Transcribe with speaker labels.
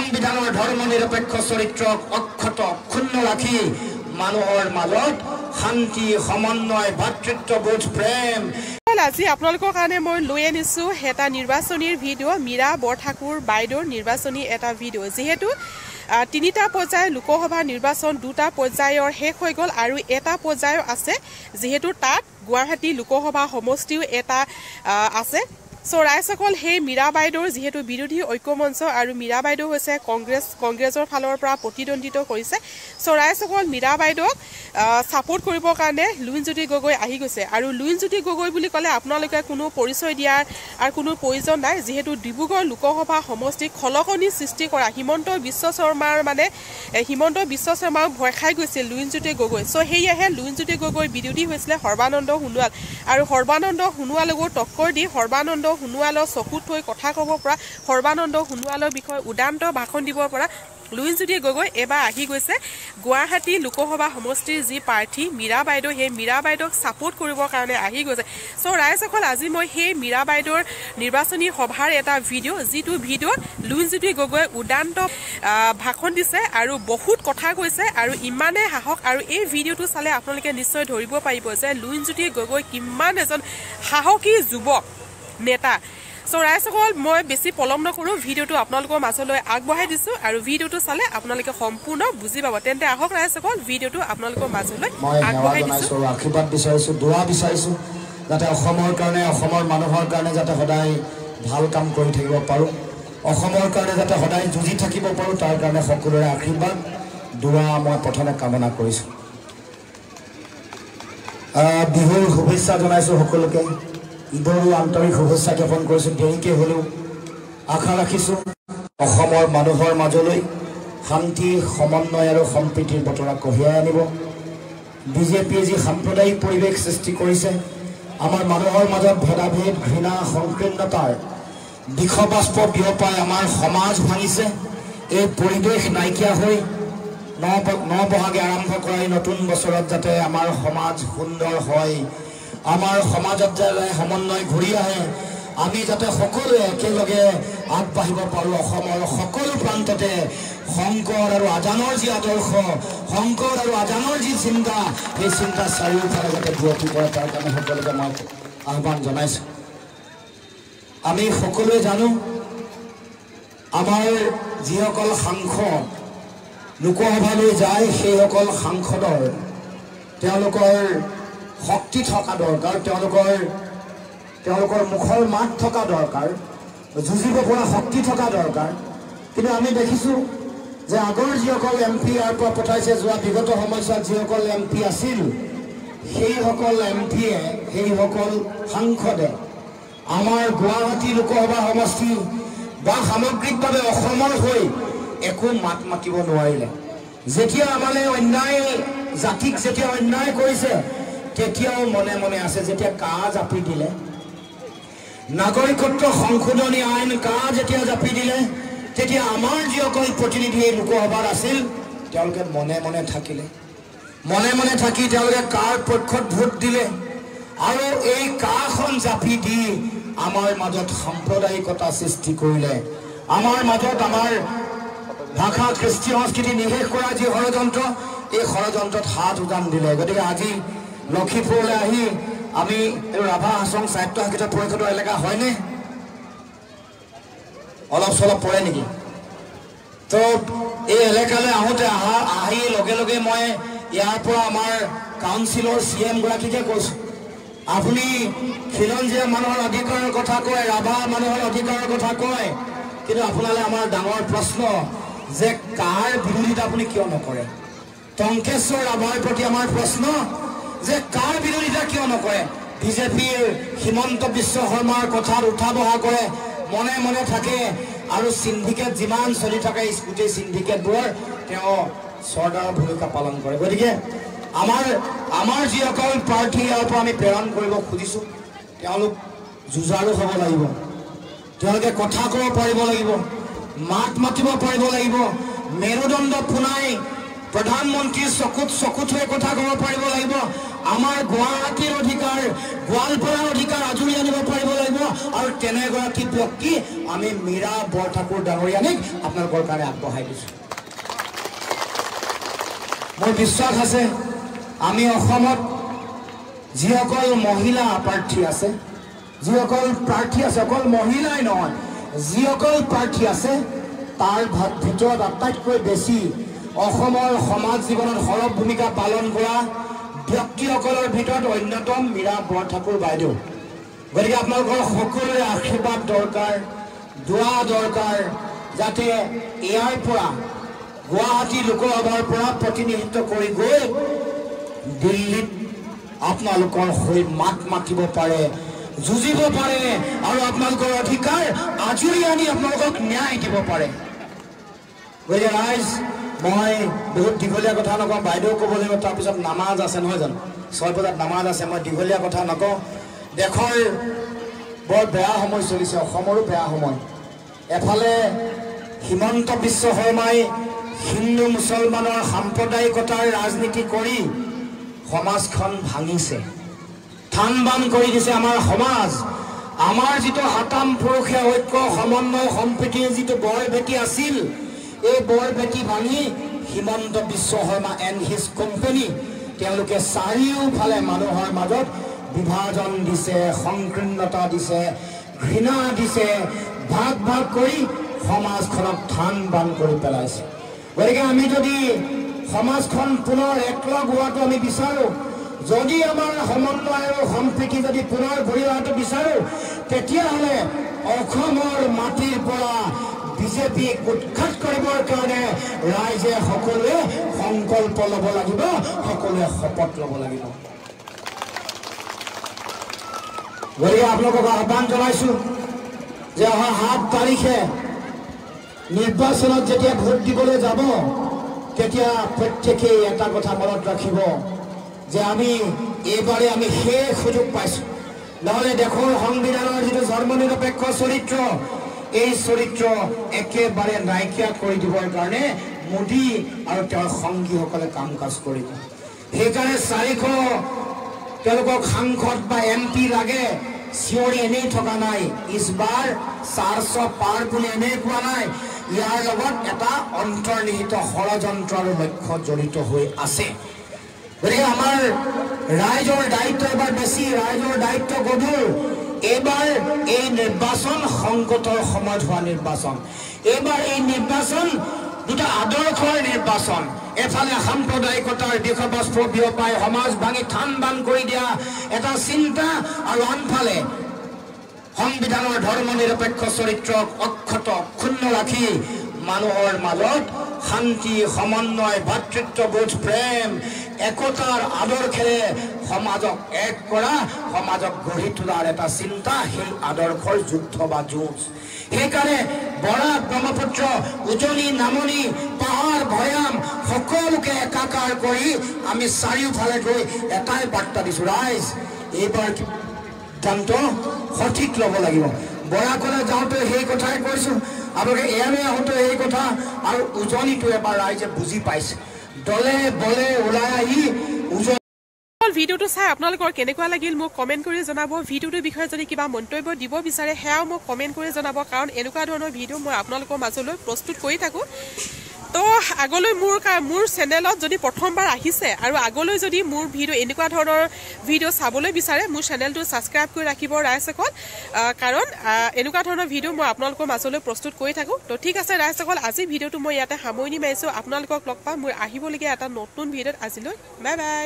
Speaker 1: সংবিধানৰ ধৰ্ম নিৰপেক্ষ চৰিত্ৰক অক্ষত অক্ষুণ্ণ ৰাখি মানুহৰ মাজত শান্তি সমন্বয় ভাতৃত্ববোধ প্ৰেম
Speaker 2: আজি আপোনালোকৰ কাৰণে মই লৈ আনিছো এটা নিৰ্বাচনীৰ ভিডিঅ' মীৰা বৰঠাকুৰ বাইদেউৰ নিৰ্বাচনী এটা ভিডিঅ' যেহেতু তিনিটা পৰ্যায়ৰ লোকসভা নিৰ্বাচন দুটা পৰ্যায়ৰ শেষ হৈ গ'ল আৰু এটা পৰ্যায় আছে যেহেতু তাত গুৱাহাটী লোকসভা সমষ্টিও এটা আছে সো ৰাইজসকল সেই মীৰা বাইদেউৰ যেহেতু বিৰোধী ঐক্যমঞ্চ আৰু মীৰা বাইদেউ হৈছে কংগ্ৰেছৰ ফালৰ পৰা প্ৰতিদ্বন্দ্বিতা কৰিছে সো ৰাইজসকল মীৰা বাইদেউক সাপোৰ্ট কৰিবৰ কাৰণে লুইনজ্যোতি গগৈ আহি গৈছে আৰু লুইনজ্যোতি গগৈ বুলি ক'লে আপোনালোকে কোনো পৰিচয় দিয়াৰ আৰু কোনো প্ৰয়োজন নাই যেহেতু ডিব্ৰুগড় লোকসভা সমষ্টিক খলকনি সৃষ্টি কৰা হিমন্ত বিশ্ব শৰ্মাক ভয় খাই গৈছিল লুইনজ্যোতি গগৈ সো সেয়েহে লুইনজ্যোতি গগৈ বিৰোধী হৈছিলে সৰ্বানন্দ সোণোৱাল আৰু সৰ্বানন্দ সোণোৱালকো টক্কৰ দি সৰ্বানন্দ সোণোৱালৰ চকুত থৈ কথা ক'ব পৰা সৰ্বানন্দ সোণোৱালৰ বিষয়ে উদান্ত ভাষণ দিব পৰা লুইনজ্যোতি গগৈ এবাৰ আহি গৈছে গুৱাহাটী লোকসভা সমষ্টিৰ যি প্ৰাৰ্থী মীৰা বাইদেউ সেই মীৰা বাইদেউক সাপোৰ্ট কৰিবৰ কাৰণে আহি গৈছে সো ৰাইজসকল আজি মই সেই মীৰা বাইদেউৰ নিৰ্বাচনী সভাৰ এটা ভিডিঅ' যিটো ভিডিঅ'ত লুইনজ্যোতি গগৈ উদান্ত ভাষণ দিছে আৰু বহুত কথা কৈছে আৰু ইমানে সাহস আৰু এই ভিডিঅ'টো চালে আপোনালোকে নিশ্চয় ধৰিব পাৰিব যে লুইনজ্যোতি গগৈ কিমান এজন সাহসী যুৱক নেতা সো ৰাইজসকল মই বেছি পলম নকৰোঁ ভিডিঅ'টো আপোনালোকৰ মাজলৈ আগবঢ়াই দিছোঁ আৰু ভিডিঅ'টো চালে আপোনালোকে সম্পূৰ্ণ বুজি পাব তেন্তে আহক ৰাইজসকল ভিডিঅ'টো আপোনালোকৰ মাজলৈ আগবঢ়াই দিছোঁ
Speaker 1: আশীৰ্বাদ বিচাৰিছোঁ দোৱা বিচাৰিছোঁ যাতে অসমৰ কাৰণে অসমৰ মানুহৰ কাৰণে যাতে সদায় ভাল কাম কৰি থাকিব পাৰোঁ অসমৰ কাৰণে যাতে সদায় যুঁজি থাকিব পাৰোঁ তাৰ কাৰণে সকলোৰে আশীৰ্বাদ দোৱা মই প্ৰথমে কামনা কৰিছোঁ বিহুৰ শুভেচ্ছা জনাইছোঁ সকলোকে ঈদৰো আন্তৰিক শুভেচ্ছা জ্ঞাপন কৰিছোঁ দেৰিকৈ হ'লেও আশা ৰাখিছোঁ অসমৰ মানুহৰ মাজলৈ শান্তি সমন্বয় আৰু সম্প্ৰীতিৰ বতৰা কঢ়িয়াই আনিব বিজেপিয়ে যি সাম্প্ৰদায়িক পৰিৱেশ সৃষ্টি কৰিছে আমাৰ মানুহৰ মাজত ভেদাভেদ ঘৃণা সংকীৰ্ণতাৰ বিষবাষ্প বিয়পাই আমাৰ সমাজ ভাঙিছে এই পৰিৱেশ নাইকিয়া হৈ নবহাগে আৰম্ভ কৰা এই নতুন বছৰত যাতে আমাৰ সমাজ সুন্দৰ হয় আমাৰ সমাজত যাতে সমন্বয় ঘূৰি আহে আমি যাতে সকলোৱে একেলগে আগবাঢ়িব পাৰোঁ অসমৰ সকলো প্ৰান্ততে শংকৰ আৰু আজানৰ যি আদৰ্শ শংকৰ আৰু আজানৰ যি চিন্তা সেই চিন্তা চাৰিওফালে যাতে বিয়পি পৰে তাৰ কাৰণে সকলোকে মই আহ্বান জনাইছোঁ আমি সকলোৱে জানো আমাৰ যিসকল সাংসদ লোকসভালৈ যায় সেইসকল সাংসদৰ তেওঁলোকৰ শক্তি থকা দৰকাৰ তেওঁলোকৰ মুখৰ মাত থকা দৰকাৰ যুঁজিব পৰা শক্তি থকা দৰকাৰ কিন্তু আমি দেখিছোঁ যে আগৰ যিসকল এম পি ইয়াৰ পৰা পঠাইছে যোৱা বিগত সময়ছোৱাত যিসকল এম পি আছিল সেইসকল এম পিয়ে সেইসকল সাংসদে আমাৰ গুৱাহাটী লোকসভা সমষ্টি বা সামগ্ৰিকভাৱে অসমৰ হৈ একো মাত মাতিব নোৱাৰিলে যেতিয়া আমালৈ অন্যায় জাতিক যেতিয়া অন্যায় কৰিছে তেতিয়াও মনে মনে আছে যেতিয়া কাহ জাপি দিলে নাগৰিকত্ব সংশোধনী আইন কাহ যেতিয়া জাপি দিলে তেতিয়া আমাৰ যিসকল প্ৰতিনিধি লোকসভাত আছিল তেওঁলোকে মনে মনে থাকিলে মনে মনে থাকি তেওঁলোকে কাৰ পক্ষত ভোট দিলে আৰু এই কাহখন জাপি দি আমাৰ মাজত সাম্প্ৰদায়িকতা সৃষ্টি কৰিলে আমাৰ মাজত আমাৰ ভাষা কৃষ্টি সংস্কৃতি নিশেষ কৰা যি ষড়যন্ত্ৰ এই ষড়যন্ত্ৰত হাত উজান দিলে গতিকে আজি লক্ষীপুৰলৈ আহি আমি ৰাভা হাছং স্বায়ত্তশাসিত পৰিষদৰ এলেকা হয়নে অলপ চলপ পৰে নেকি তো এই এলেকালৈ আহোঁতে আহি লগে লগে মই ইয়াৰ পৰা আমাৰ কাউন্সিলৰ CM গৰাকীকে কৈছোঁ আপুনি খিলঞ্জীয়া মানুহৰ অধিকাৰৰ কথা কয় ৰাভা মানুহৰ অধিকাৰৰ কথা কয় কিন্তু আপোনালৈ আমাৰ ডাঙৰ প্ৰশ্ন যে কাৰ বিৰোধিতা আপুনি কিয় নকৰে টংকেশ্বৰ ৰাভাৰ প্ৰতি আমাৰ প্ৰশ্ন যে কাৰ বিৰোধিতা কিয় নকৰে বিজেপিৰ হিমন্ত বিশ্ব শৰ্মাৰ কথাত উঠা বহা কৰে মনে মনে থাকে আৰু সিন্ডিকেট যিমান চলি থাকে গোটেই সিন্ডিকেটবোৰ তেওঁ চৰকাৰৰ ভূমিকা পালন কৰে গতিকে আমাৰ যিসকল প্ৰাৰ্থী ইয়াৰ পৰা আমি প্ৰেৰণ কৰিব খুজিছোঁ তেওঁলোক যুঁজাৰু হ'ব লাগিব তেওঁলোকে কথা ক'ব পাৰিব লাগিব মাত মাতিব পাৰিব লাগিব মেৰুদণ্ড পুনাই প্ৰধানমন্ত্ৰীৰ চকুত হৈ কথা ক'ব পাৰিব লাগিব আমাৰ গুৱাহাটীৰ অধিকাৰ গোৱালপাৰাৰ অধিকাৰ আজৰি আনিব পাৰিব লাগিব আৰু তেনেগৰাকী ব্যক্তি আমি মীৰা বৰঠাকুৰ ডাঙৰীয়ানীক আপোনালোকৰ কাৰণে আগবঢ়াই দিছোঁ মোৰ বিশ্বাস আছে আমি অসমত যিসকল মহিলা প্ৰাৰ্থী আছে যিসকল প্ৰাৰ্থী আছে অকল মহিলাই নহয় যিসকল প্ৰাৰ্থী আছে তাৰ ভিতৰত আটাইতকৈ বেছি অসমৰ সমাজ জীৱনত সৰব ভূমিকা পালন কৰা ব্যক্তিসকলৰ ভিতৰত অন্যতম মীৰা বৰঠাকুৰ বাইদেউ গতিকে আপোনালোকৰ সকলোৰে আশীৰ্বাদ দৰকাৰ দোৱা দৰকাৰ যাতে ইয়াৰ পৰা গুৱাহাটী লোকসভাৰ পৰা প্ৰতিনিধিত্ব কৰি গৈ দিল্লীত আপোনালোকৰ হৈ মাত মাতিব পাৰে যুঁজিব পাৰে আৰু আপোনালোকৰ অধিকাৰ আজৰি আনি আপোনালোকক ন্যায় দিব পাৰে গতিকে ৰাইজ মই বহুত দীঘলীয়া কথা নকওঁ বাইদেউ ক'ব লাগিব তাৰপিছত নামাজ আছে নহয় জানো 6 বজাত নামাজ আছে মই দীঘলীয়া কথা নকওঁ দেশৰ বৰ বেয়া সময় চলিছে অসমৰো বেয়া সময় এফালে হিমন্ত বিশ্ব শৰ্মাই হিন্দু মুছলমানৰ সাম্প্ৰদায়িকতাৰ ৰাজনীতি কৰি সমাজখন ভাঙিছে থান বান কৰি দিছে আমাৰ সমাজ আমাৰ যিটো হাতাম পুৰুষীয়া ঐক্য সমন্বয় সম্প্ৰীতিৰ যিটো বৰ ভেটি আছিল এই বৰ ভেটি ভাঙি Himanta Biswa Sarma and his company তেওঁলোকে চাৰিওফালে মানুহৰ মাজত বিভাজন দিছে সংকীৰ্ণতা দিছে ঘৃণা দিছে ভাগ ভাগ কৰি সমাজখনক থান বান কৰি পেলাইছে গতিকে আমি যদি সমাজখন পুনৰ একলগ হোৱাটো আমি বিচাৰোঁ যদি আমাৰ সমন্বয় আৰু সম্প্ৰীতি যদি পুনৰ ঘূৰি অহাটো বিচাৰোঁ তেতিয়াহ'লে অসমৰ মাটিৰ পৰা বিজেপিক উৎখাত কৰিবৰ কাৰণে ৰাইজে সকলোৱে সংকল্প ল'ব লাগিব সকলোৱে শপত ল'ব লাগিব গতিকে আপোনালোকক আহ্বান জনাইছোঁ যে অহা 7 তাৰিখে নিৰ্বাচনত যেতিয়া ভোট দিবলৈ যাব তেতিয়া প্ৰত্যেকেই এটা কথা মনত ৰাখিব যে আমি এইবাৰে আমি শেষ সুযোগ পাইছোঁ নহ'লে দেশৰ সংবিধানৰ যিটো ধৰ্মনিৰপেক্ষ চৰিত্ৰ এই চৰিত্ৰ একেবাৰে নাইকিয়া কৰি দিবৰ কাৰণে মোদী আৰু তেওঁৰ সংগীসকলে কাম কাজ কৰিব সেইকাৰণে 400 তেওঁলোকক সাংসদ বা MP লাগে চিঞৰি এনেই থকা নাই ইছবাৰ 400 পাৰ বুলি এনেই কোৱা নাই ইয়াৰ লগত এটা অন্তৰ্নিহিত ষড়যন্ত্ৰ আৰু লক্ষ্য জড়িত হৈ আছে গতিকে আমাৰ ৰাইজৰ দায়িত্ব এবাৰ বেছি ৰাইজৰ দায়িত্ব গধুৰ এবাৰ এই নিৰ্বাচন সংকটৰ সময়ত হোৱা নিৰ্বাচন এবাৰ এই নিৰ্বাচন দুটা আদৰ্শৰ নিৰ্বাচন এফালে সাম্প্ৰদায়িকতাৰ বিষবস্ত্ৰ বিয়পাই সমাজ ভাঙি থান বান কৰি দিয়া এটা চিন্তা আৰু আনফালে সংবিধানৰ ধৰ্মনিৰপেক্ষ চৰিত্ৰক অক্ষত অক্ষুণ্ণ ৰাখি মানুহৰ মাজত শান্তি সমন্বয় ভাতৃত্ববোধ প্ৰেম একতাৰ আদৰ্শেৰে সমাজক এক কৰা সমাজক গঢ়ি তোলাৰ এটা চিন্তা সেই আদৰ্শৰ যুদ্ধ বা যুঁজ সেইকাৰণে বৰাক ব্ৰহ্মপুত্ৰ উজনি নামনি পাহাৰ ভৈয়াম সকলোকে একাকাৰ কৰি আমি চাৰিওফালে গৈ এটাই বাৰ্তা দিছোঁ ৰাইজ এইবাৰ সিদ্ধান্ত সঠিক ল'ব লাগিব বৰাকলৈ যাওঁতে সেই কথাই কৈছোঁ আপোনালোকে এয়ালৈ আহোঁতে এই কথা আৰু উজনিটো এবাৰ ৰাইজে বুজি পাইছে দলে বলে ওলাই আহি
Speaker 2: ভিডিঅ'টো চাই আপোনালোকৰ কেনেকুৱা লাগিল মোক কমেণ্ট কৰি জনাব ভিডিঅ'টোৰ বিষয়ে যদি কিবা মন্তব্য দিব বিচাৰে সেয়াও মোক কমেণ্ট কৰি জনাব কাৰণ এনেকুৱা ধৰণৰ ভিডিঅ' মই আপোনালোকৰ মাজলৈ প্ৰস্তুত কৰি থাকোঁ তো আগলৈ মোৰ চেনেলত যদি প্ৰথমবাৰ আহিছে আৰু আগলৈ যদি মোৰ ভিডিঅ' এনেকুৱা ধৰণৰ ভিডিঅ' চাবলৈ বিচাৰে মোৰ চেনেলটো ছাবস্ক্ৰাইব কৰি ৰাখিব ৰাইজসকল কাৰণ এনেকুৱা ধৰণৰ ভিডিঅ' মই আপোনালোকৰ মাজলৈ প্ৰস্তুত কৰি থাকোঁ তো ঠিক আছে ৰাইজসকল আজি ভিডিঅ'টো মই ইয়াতে সামৰণি মাৰিছোঁ আপোনালোকক লগ পাম মোৰ আহিবলগীয়া এটা নতুন ভিডিঅ'ত আজিলৈ বাই বাই